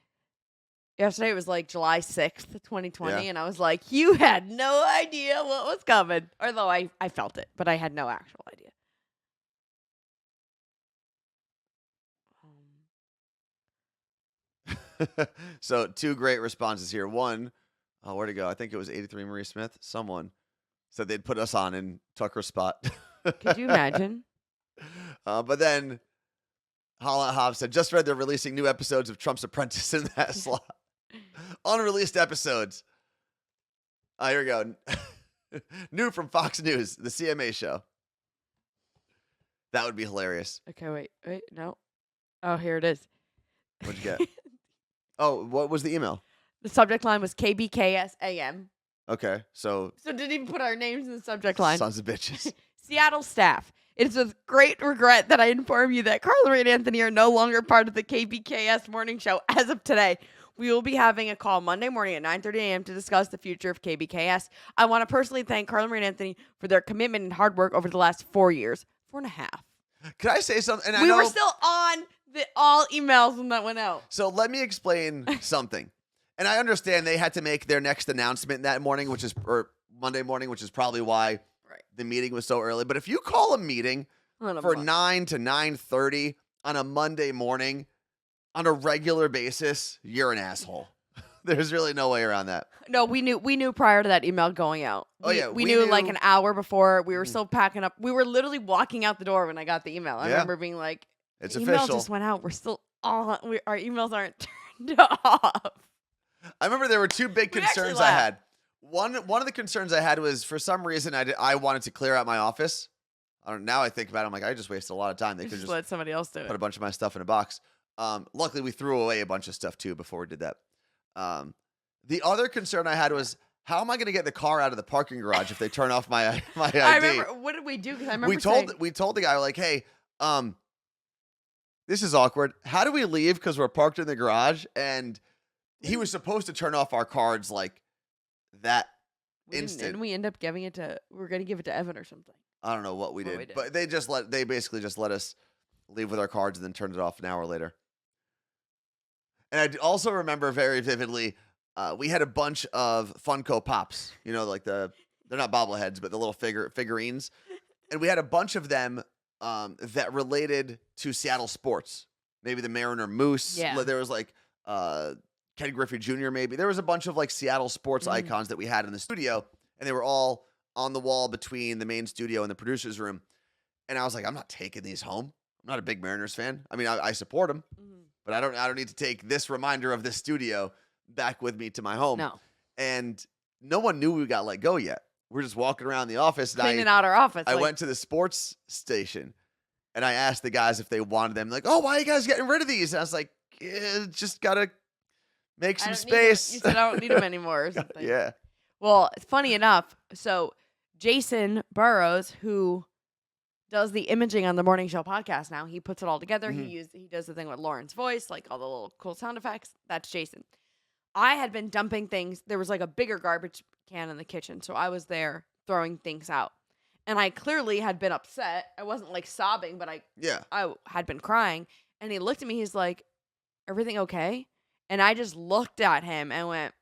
Yesterday it was like July 6th, 2020, and I was like, you had no idea what was coming. Although I felt it, but I had no actual idea. So 2 great responses here. One, where'd it go? I think it was 83 Marie Smith. Someone said they'd put us on in Tucker's spot. Could you imagine? But then Holland Hobbs said, just read they're releasing new episodes of Trump's Apprentice in that slot. Unreleased episodes. Here we go. New from Fox News, the CMA show. That would be hilarious. Okay, wait, no. Oh, here it is. What'd you get? Oh, what was the email? The subject line was KBKS AM. Okay, so didn't even put our names in the subject line. Sons of bitches. Seattle staff. It is with great regret that I inform you that Carla and Anthony are no longer part of the KBKS morning show as of today. We will be having a call Monday morning at 9:30 a.m. to discuss the future of KBKS. I want to personally thank Carla and Anthony for their commitment and hard work over the last 4 years. 4.5. Can I say something? And we were still on all emails when that went out. So let me explain something. And I understand they had to make their next announcement that morning, or Monday morning, which is probably why the meeting was so early. But if you call a meeting for 9 to 9:30 on a Monday morning on a regular basis, you're an asshole. There's really no way around that. No, we knew prior to that email going out. We knew like an hour before. We were still packing up. We were literally walking out the door when I got the email. I remember being like, it's the official. Email just went out. We're still on. Our emails aren't turned off. I remember there were 2 big concerns I had. One of the concerns I had was, for some reason, I wanted to clear out my office. Now I think about it, I'm like, I just wasted a lot of time. They could just let somebody else do it. Put a bunch of my stuff in a box. Luckily, we threw away a bunch of stuff, too, before we did that. The other concern I had was, how am I going to get the car out of the parking garage if they turn off my ID? I remember, what did we do? Because I remember we told the guy, we're like, hey, this is awkward. How do we leave because we're parked in the garage? And he was supposed to turn off our cards like that instant. Didn't we end up giving it to? We were going to give it to Evan or something. I don't know what we did, but they basically just let us leave with our cards and then turned it off an hour later. And I also remember very vividly, we had a bunch of Funko Pops. You know, like they're not bobbleheads, but the little figurines. And we had a bunch of them that related to Seattle sports. Maybe the Mariner Moose. Yeah. There was like Ken Griffey Jr. maybe. There was a bunch of like Seattle sports icons that we had in the studio, and they were all on the wall between the main studio and the producer's room. And I was like, I'm not taking these home. I'm not a big Mariners fan. I mean, I support them, but I don't need to take this reminder of this studio back with me to my home. No. And no one knew we got let go yet. We're just walking around the office. Cleaning out our office. I went to the sports station, and I asked the guys if they wanted them. Like, oh, why are you guys getting rid of these? And I was like, just got to make some space. You said I don't need them anymore or something. Yeah. Well, funny enough, so Jason Burrows, who does the imaging on the Morning Show podcast now, he puts it all together. He does the thing with Lauren's voice, like all the little cool sound effects. That's Jason. I had been dumping things. There was like a bigger garbage can in the kitchen, so I was there throwing things out. And I clearly had been upset. I wasn't like sobbing, but I had been crying. And he looked at me. He's like, everything okay? And I just looked at him and went,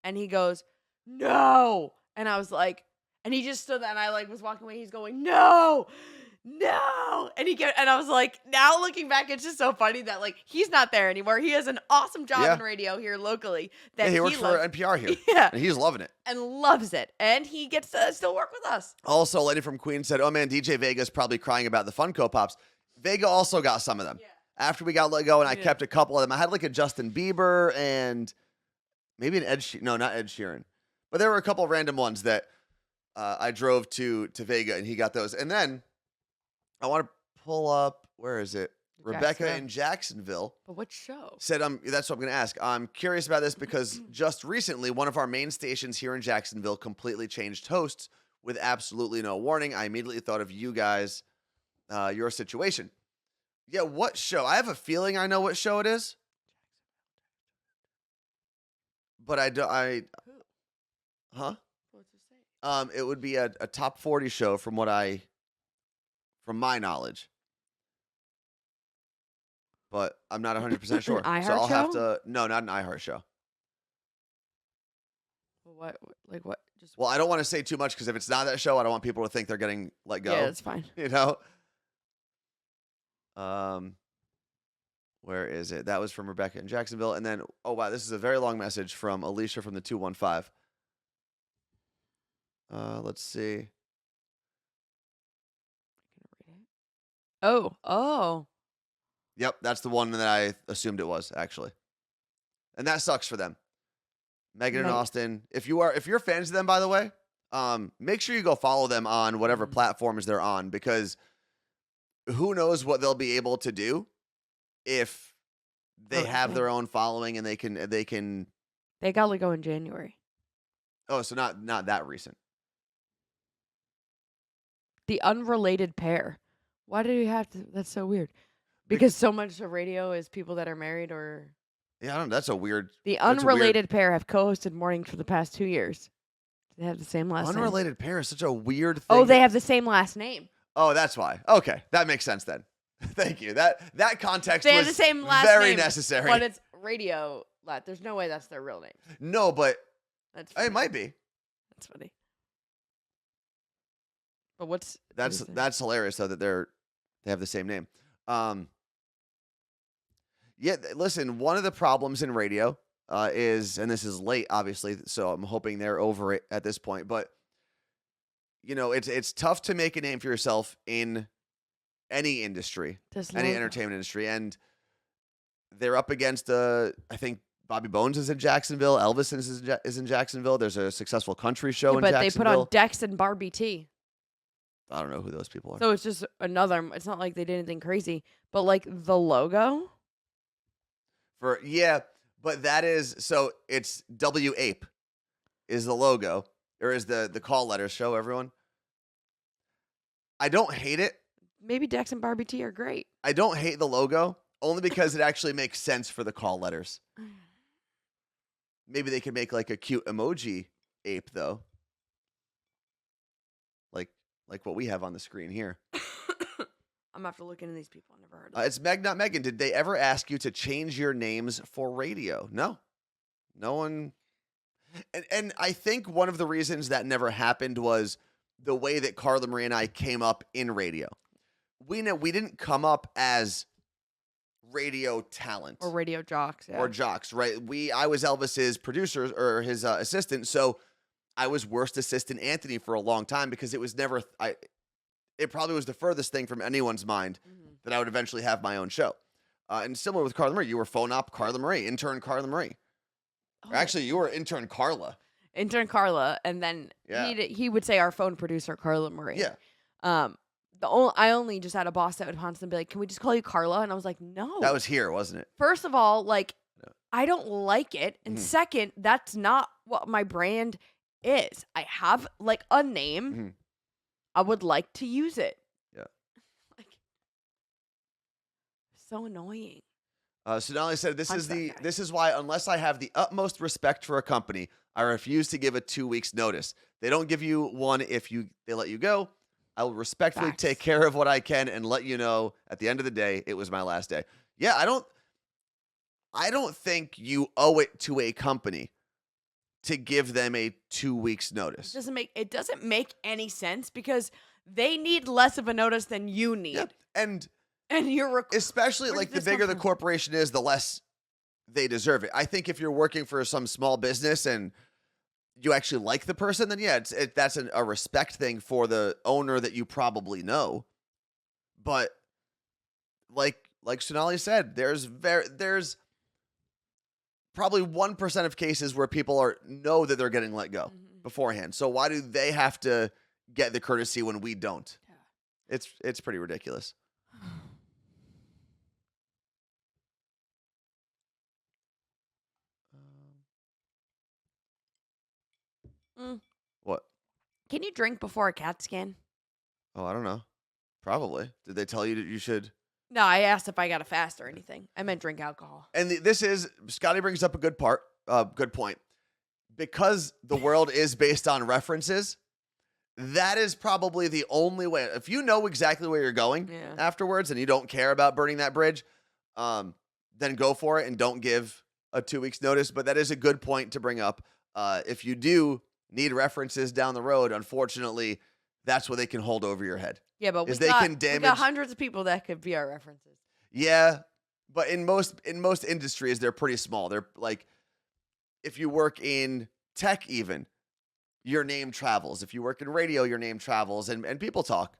and he goes, no. And I was like, and he just stood there and I like was walking away. He's going, no, no. And I was like, now looking back, it's just so funny that like he's not there anymore. He has an awesome job in radio here locally. That he works for NPR here. Yeah. And he's loving it. And loves it. And he gets to still work with us. Also, a lady from Queens said, oh man, DJ Vega's probably crying about the Funko Pops. Vega also got some of them. Yeah. After we got let go and I kept a couple of them. I had like a Justin Bieber and maybe an Ed Sheeran. No, not Ed Sheeran. But there were a couple of random ones that I drove to Vega and he got those. And then I want to pull up, where is it? Rebecca in Jacksonville. But what show? Said, that's what I'm going to ask. I'm curious about this because just recently, one of our main stations here in Jacksonville completely changed hosts with absolutely no warning. I immediately thought of you guys, your situation. Yeah, what show? I have a feeling I know what show it is. But I don't, huh? What's it say? It would be a top 40 show from my knowledge. But I'm not 100% sure. An iHeart so I'll show? have to, no, not an iHeart show. What? Like what? Just Well, I don't want to say too much because if it's not that show, I don't want people to think they're getting let go. Yeah, that's fine. You know? Where is it? That was from Rebecca in Jacksonville. And then, oh, wow, this is a very long message from Alicia from the 215. Let's see. Oh. Yep, that's the one that I assumed it was, actually. And that sucks for them. Megan and Austin. If you're fans of them, by the way, make sure you go follow them on whatever platforms they're on, because who knows what they'll be able to do if they have their own following and they can. They got let go in January. Oh, so not that recent. The unrelated pair. Why do you have to? That's so weird. Because so much of radio is people that are married or. Yeah, I don't know. That's a weird. The unrelated pair have co-hosted mornings for the past 2 years. They have the same last name. Unrelated pair is such a weird thing. Oh, they have the same last name. Oh, that's why. Okay, that makes sense then. Thank you. That context they was have the same last very name, necessary. But it's radio. There's no way that's their real name. No, but that's funny. It might be. That's funny. But that's hilarious though that they have the same name. Yeah, listen, one of the problems in radio is, and this is late, obviously, so I'm hoping they're over it at this point, but it's tough to make a name for yourself in any industry, any entertainment industry, and they're up against, I think Bobby Bones is in Jacksonville, Elvis is in Jacksonville, there's a successful country show in Jacksonville. But they put on Dex and Barbie T. I don't know who those people are. So it's just another, it's not like they did anything crazy, but like the logo. But that is, so it's W-APE is the logo, or is the call letters, show everyone. I don't hate it. Maybe Dex and Barbie T are great. I don't hate the logo, only because it actually makes sense for the call letters. Maybe they could make like a cute emoji ape, though. Like what we have on the screen here. I'm going to have to look into these people. I've never heard of them. It's Meg, not Megan. Did they ever ask you to change your names for radio? No. No one. And I think one of the reasons that never happened was the way that Carla Marie and I came up in radio. We didn't come up as radio talent. Or radio jocks. Yeah. Or jocks, right? I was Elvis's producer or his assistant, so I was worst assistant Anthony for a long time because it was never. It probably was the furthest thing from anyone's mind that I would eventually have my own show. And similar with Carla Marie, you were phone op Carla Marie, intern Carla Marie. Oh. Actually, you were intern Carla. Intern Carla, and then he would say our phone producer Carla Marie. Yeah. I only just had a boss that would constantly be like, "Can we just call you Carla?" And I was like, "No." That was here, wasn't it? First of all, like, I don't like it, and second, that's not what my brand is. I have like a name. I would like to use it. Yeah. Like, so annoying. Sonali said, this is why, unless I have the utmost respect for a company, I refuse to give a 2 weeks notice. They don't give you one if they let you go. I will respectfully take care of what I can and let you know at the end of the day, it was my last day. Yeah, I don't think you owe it to a company to give them a 2 weeks notice. It doesn't make any sense because they need less of a notice than you need. Yeah. And you're especially like the bigger the corporation is, the less they deserve it. I think if you're working for some small business and you actually like the person, then yeah, that's a respect thing for the owner that you probably know. But like Sonali said, there's probably 1% of cases where people know that they're getting let go beforehand. So why do they have to get the courtesy when we don't? Yeah. It's pretty ridiculous. What? Can you drink before a CAT scan? Oh, I don't know. Probably. Did they tell you that you should? No, I asked if I got a fast or anything. I meant drink alcohol. And Scotty brings up a good point. Because the world is based on references, that is probably the only way. If you know exactly where you're going afterwards and you don't care about burning that bridge, then go for it and don't give a 2 weeks notice. But that is a good point to bring up. If you do need references down the road, unfortunately, that's what they can hold over your head. Yeah, but we got hundreds of people that could be our references. Yeah, but in most industries, they're pretty small. They're like, if you work in tech even, your name travels. If you work in radio, your name travels, and people talk.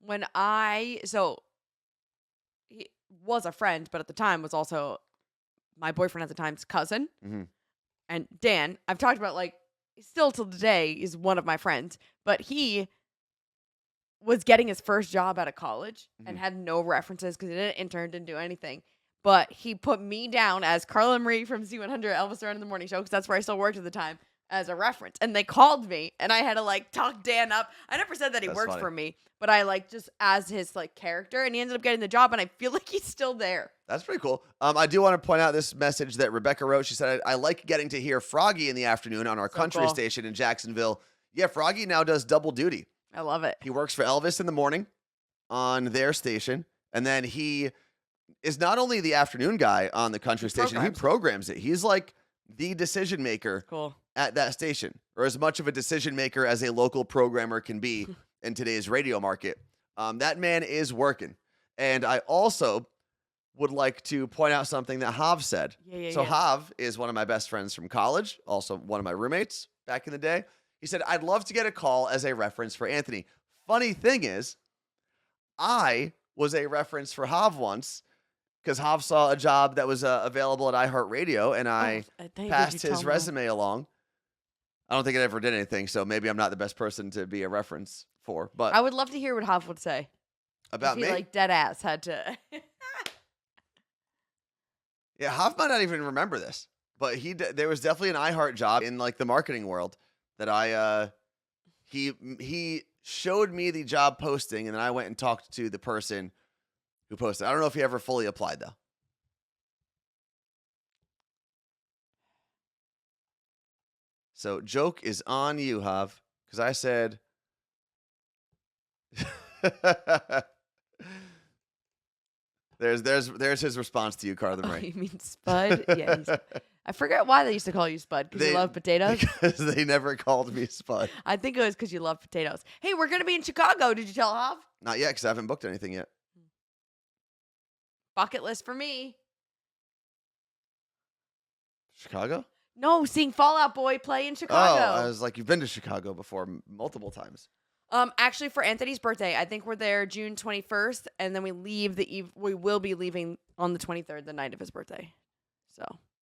He was a friend, but at the time was also my boyfriend at the time's cousin. Mm-hmm. And Dan, I've talked about, like, still till today is one of my friends, but he was getting his first job out of college and had no references because he didn't intern, didn't do anything. But he put me down as Carla Marie from Z100 Elvis Duran in the Morning Show because that's where I still worked at the time as a reference. And they called me and I had to like talk Dan up. I never said that he worked for me, but I like just as his like character, and he ended up getting the job and I feel like he's still there. That's pretty cool. I do want to point out this message that Rebecca wrote. She said, I like getting to hear Froggy in the afternoon on our country station in Jacksonville. Yeah, Froggy now does double duty. I love it. He works for Elvis in the morning on their station, and then he is not only the afternoon guy on the country station, he programs it. He's like the decision maker at that station, or as much of a decision maker as a local programmer can be in today's radio market. That man is working. And I also would like to point out something that Hav said. Hav is one of my best friends from college, also one of my roommates back in the day. He said, I'd love to get a call as a reference for Anthony. Funny thing is, I was a reference for Hav once because Hav saw a job that was available at iHeartRadio, and I passed his resume along. I don't think it ever did anything, so maybe I'm not the best person to be a reference for. But I would love to hear what Hav would say. About me? Like dead ass had to. Yeah, Hav might not even remember this, but there was definitely an iHeart job in like the marketing world that he showed me the job posting, and then I went and talked to the person who posted. I don't know if he ever fully applied though. So joke is on you, Hav, because I said. There's his response to you, Carla Marie. Oh, you mean Spud? Yeah. I forget why they used to call you Spud, because you love potatoes. Because they never called me Spud. I think it was because you love potatoes. Hey, we're going to be in Chicago. Did you tell Hav? Not yet, because I haven't booked anything yet. Bucket list for me. Chicago? No, seeing Fall Out Boy play in Chicago. Oh, I was like, you've been to Chicago before multiple times. Actually, for Anthony's birthday, I think we're there June 21st, and then we leave we will be leaving on the 23rd, the night of his birthday.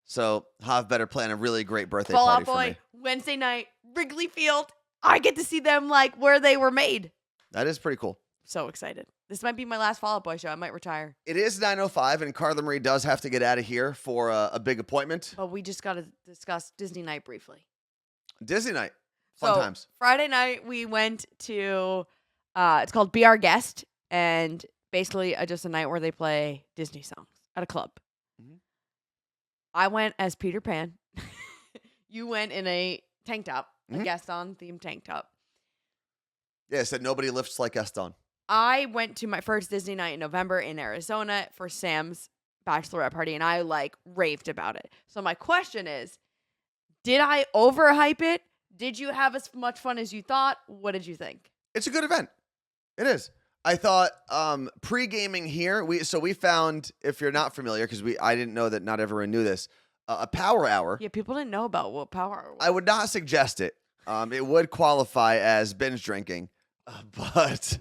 So Hav better plan a really great birthday Fall party Out Boy, for me. Wednesday night, Wrigley Field. I get to see them like where they were made. That is pretty cool. So excited. This might be my last Fall Out Boy show. I might retire. It is 9:05, and Carla Marie does have to get out of here for a big appointment. But we just got to discuss Disney night briefly. Disney night. Fun times. Friday night, we went to, it's called Be Our Guest, and basically just a night where they play Disney songs at a club. Mm-hmm. I went as Peter Pan. You went in a tank top, a Gaston-themed tank top. Yeah, it said nobody lifts like Gaston. I went to my first Disney night in November in Arizona for Sam's bachelorette party, and I like raved about it. So my question is, did I overhype it? Did you have as much fun as you thought? What did you think? It's a good event. It is. I thought pre-gaming here, we found, if you're not familiar, because I didn't know that not everyone knew this, a power hour. Yeah, people didn't know about what power hour was. I would not suggest it. It would qualify as binge drinking, but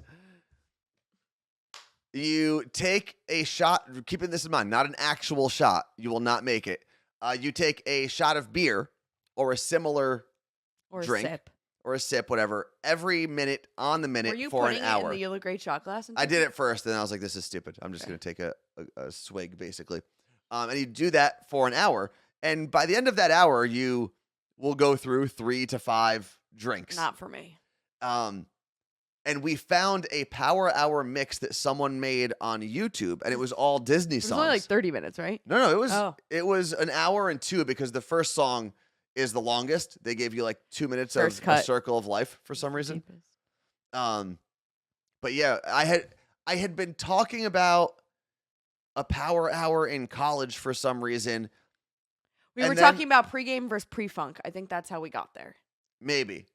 you take a shot, keeping this in mind, not an actual shot. You will not make it. You take a shot of beer or a similar drink. A sip. Or a sip, whatever, every minute on the minute for an hour. Were you putting it in the Yellow Great shot glass? I did it first, and then I was like, this is stupid. I'm just going to take a swig, basically. And you do that for an hour. And by the end of that hour, you will go through 3 to 5 drinks. Not for me. And we found a power hour mix that someone made on YouTube, and it was all Disney songs. It was only like 30 minutes, right? No, it was an hour and 2 because the first song is the longest. They gave you like 2 minutes of a circle of life for some reason. But yeah, I had been talking about a power hour in college for some reason. We were talking about pregame versus pre-funk. I think that's how we got there. Maybe.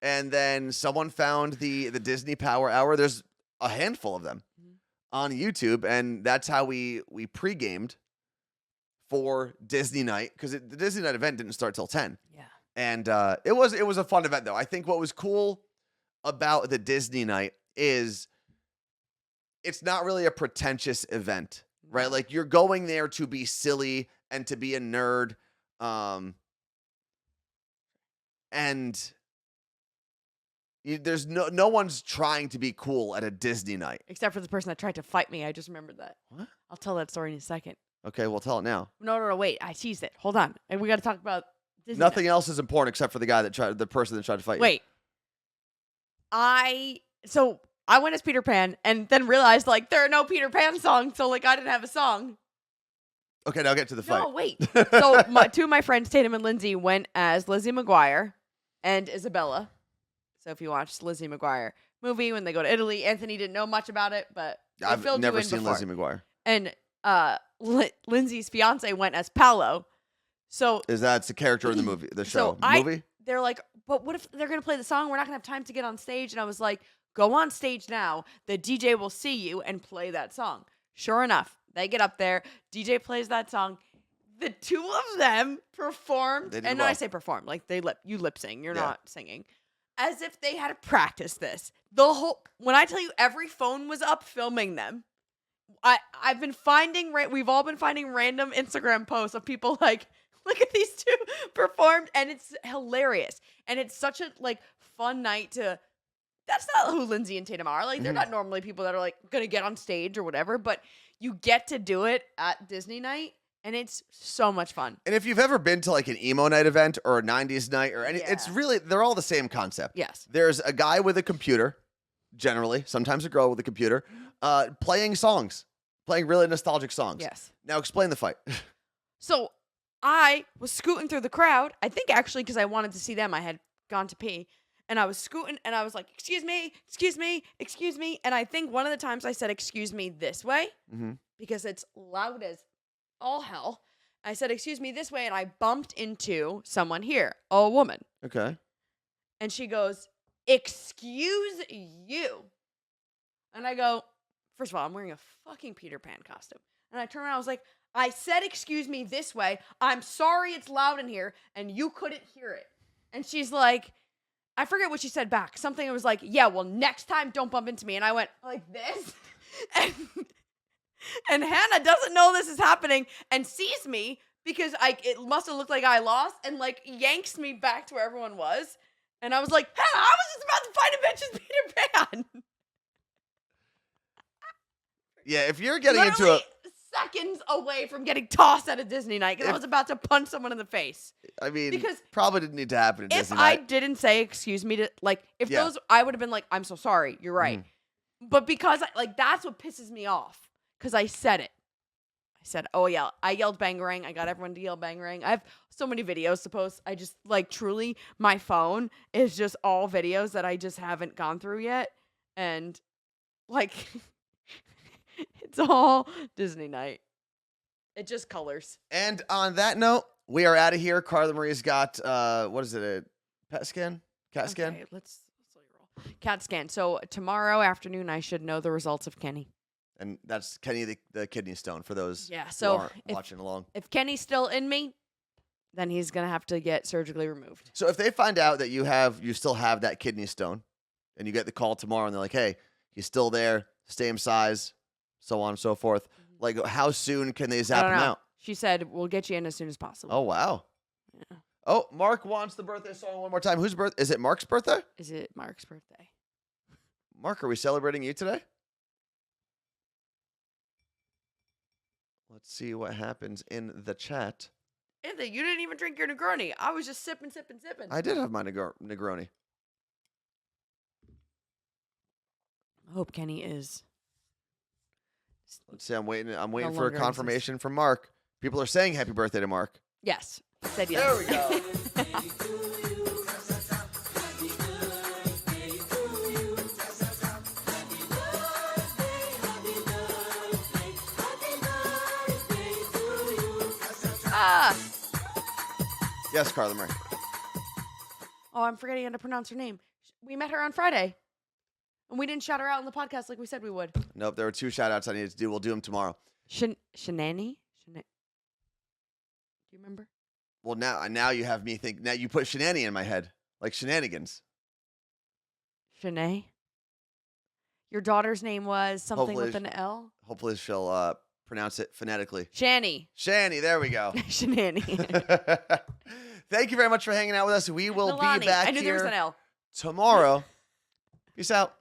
And then someone found the Disney Power Hour. There's a handful of them on YouTube, and that's how we pre-gamed for Disney night, because the Disney night event didn't start till 10. Yeah. And it was a fun event, though. I think what was cool about the Disney night is it's not really a pretentious event, right? Like, you're going there to be silly and to be a nerd. There's no one's trying to be cool at a Disney night. Except for the person that tried to fight me. I just remembered that. What? I'll tell that story in a second. Okay, well, tell it now. No, wait. I teased it. Hold on. And we got to talk about Disney. Nothing else is important except for the person that tried to fight you. Wait. So I went as Peter Pan and then realized, like, there are no Peter Pan songs, so, like, I didn't have a song. Okay, now get to the fight. No, wait. So two of my friends, Tatum and Lindsay, went as Lizzie McGuire and Isabella. So if you watched Lizzie McGuire movie when they go to Italy, Anthony didn't know much about it, but I've never seen Lizzie McGuire. And Lindsay's fiance went as Paolo. So that's the character in the movie, the show. Movie? They're like, but what if they're going to play the song? We're not going to have time to get on stage. And I was like, go on stage now. The DJ will see you and play that song. Sure enough, they get up there. DJ plays that song. The two of them performed. And well. I say performed, like you lip sing. You're not singing. As if they had to practice this. When I tell you every phone was up filming them. I've been we've all been finding random Instagram posts of people like, look at these two performed, and it's hilarious. And it's such a like fun night that's not who Lindsay and Tatum are. Like, they're not normally people that are like gonna get on stage or whatever, but you get to do it at Disney night, and it's so much fun. And if you've ever been to like an emo night event or a 90s night or it's really, they're all the same concept. Yes. There's a guy with a computer, generally, sometimes a girl with a computer, playing songs. Playing really nostalgic songs. Yes. Now explain the fight. So I was scooting through the crowd. I think actually because I wanted to see them. I had gone to pee. And I was scooting and I was like, excuse me, excuse me, excuse me. And I think one of the times I said, excuse me this way. Because it's loud as all hell. I said, excuse me this way. And I bumped into someone here, a woman. Okay. And she goes, excuse you. And I go, first of all, I'm wearing a fucking Peter Pan costume. And I turned around, I was like, I said, excuse me this way. I'm sorry it's loud in here, and you couldn't hear it. And she's like, I forget what she said back. Something that was like, yeah, well, next time don't bump into me. And I went like this. And Hannah doesn't know this is happening and sees me because it must have looked like I lost and like yanks me back to where everyone was. And I was like, Hannah, I was just about to fight a bitch as Peter Pan. Yeah, if you're getting Literally into seconds away from getting tossed at a Disney night because I was about to punch someone in the face. I mean, because probably didn't need to happen at Disney night. If I didn't say excuse me those, I would have been like, I'm so sorry, you're right. But because that's what pisses me off because I said it. I said, oh yeah, I yelled bangarang. I got everyone to yell bangarang. I have so many videos to post. I just truly, my phone is just all videos that I just haven't gone through yet, and it's all Disney night. It just colors. And on that note, we are out of here. Carla Marie's got what is it? A PET scan? Cat scan? Okay, let's let you roll. Cat scan. So tomorrow afternoon, I should know the results of Kenny. And that's Kenny the kidney stone for those Yeah. who So aren't watching along. if Kenny's still in me, then he's gonna have to get surgically removed. So if they find out that you still have that kidney stone, and you get the call tomorrow, and they're like, "Hey, he's still there, same size, so on and so forth." Like, how soon can they I zap don't him know. out? She said we'll get you in as soon as possible. Oh wow. Yeah. Oh, Mark wants the birthday song one more time. Whose birth? Is it Mark's birthday? Is it Mark's birthday? Mark, are we celebrating you today? Let's see what happens in the chat. Anthony, you didn't even drink your Negroni. I was just sipping. I did have my Negroni. I hope Kenny is. Let's see. I'm waiting for longer a exists. confirmation from Mark. People are saying happy birthday to Mark. Yes. He said yes. There we go. Ah! Yes, Carla Marie. Oh, I'm forgetting how to pronounce her name. We met her on Friday. And we didn't shout her out in the podcast like we said we would. Nope, there were 2 shout outs I needed to do. We'll do them tomorrow. Shenani? Do you remember? Well, now you have me think. Now you put shenani in my head, like shenanigans. Shanae? Your daughter's name was something Hopefully with an L? Hopefully she'll pronounce it phonetically. Shani. Shani, there we go. Shenani. Thank you very much for hanging out with us. We will Milani. be back I knew there was here an L. tomorrow. Peace out.